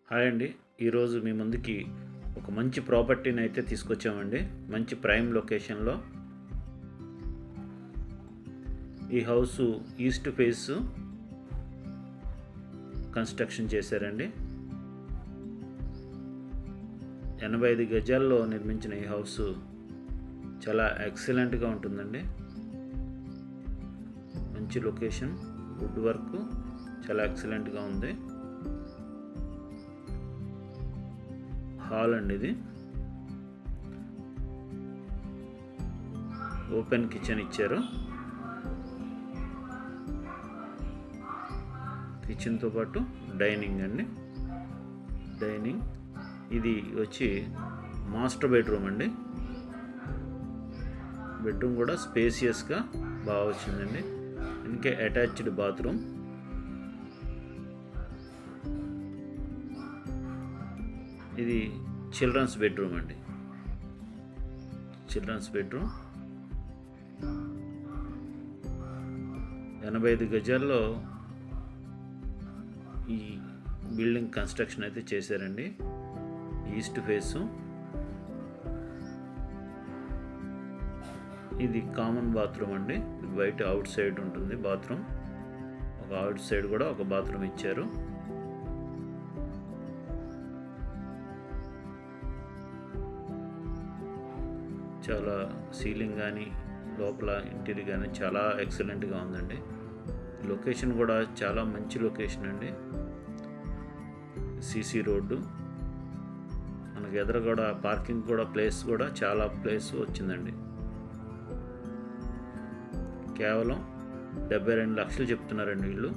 Hi అండి. ఈరోజు మీ ముందుకి ఒక మంచి ప్రాపర్టీని అయితే తీసుకొచ్చామండి. మంచి ప్రైమ్ లొకేషన్లో ఈ హౌస్ ఈస్ట్ ఫేస్ కన్స్ట్రక్షన్ చేశారండి. 85 గజాల్లో నిర్మించిన ఈ హౌస్ చాలా ఎక్సలెంట్గా ఉంటుందండి. మంచి లొకేషన్, వుడ్ వర్క్ చాలా ఎక్సలెంట్గా ఉంది. హాల్ అండి, ఇది ఓపెన్ కిచెన్ ఇచ్చారు. కిచెన్తో పాటు డైనింగ్ అండి. డైనింగ్ ఇది వచ్చి మాస్టర్ బెడ్రూమ్ అండి. బెడ్రూమ్ కూడా స్పేసియస్గా బాగా వచ్చిందండి. ఇంకే అటాచ్డ్ బాత్రూమ్. ఇది చిల్డ్రన్స్ బెడ్రూమ్ అండి. చిల్డ్రన్స్ బెడ్రూమ్ 85 గజాల్లో ఈ బిల్డింగ్ కన్స్ట్రక్షన్ అయితే చేశారండి. East face. ఇది కామన్ బాత్రూమ్ అండి. బయట అవుట్ సైడ్ ఉంటుంది బాత్రూమ్. ఒక అవుట్ సైడ్ కూడా ఒక బాత్రూమ్ ఇచ్చారు. చాలా సీలింగ్ కానీ లోపల ఇంటీరియర్ కానీ చాలా ఎక్సలెంట్గా ఉందండి. లొకేషన్ కూడా చాలా మంచి లొకేషన్ అండి. సిసి రోడ్డు, మనకు ఎదురు కూడా పార్కింగ్ కూడా ప్లేస్ కూడా చాలా ప్లేస్ వచ్చిందండి. కేవలం 72 లక్షలు చెప్తున్నారండి వీళ్ళు.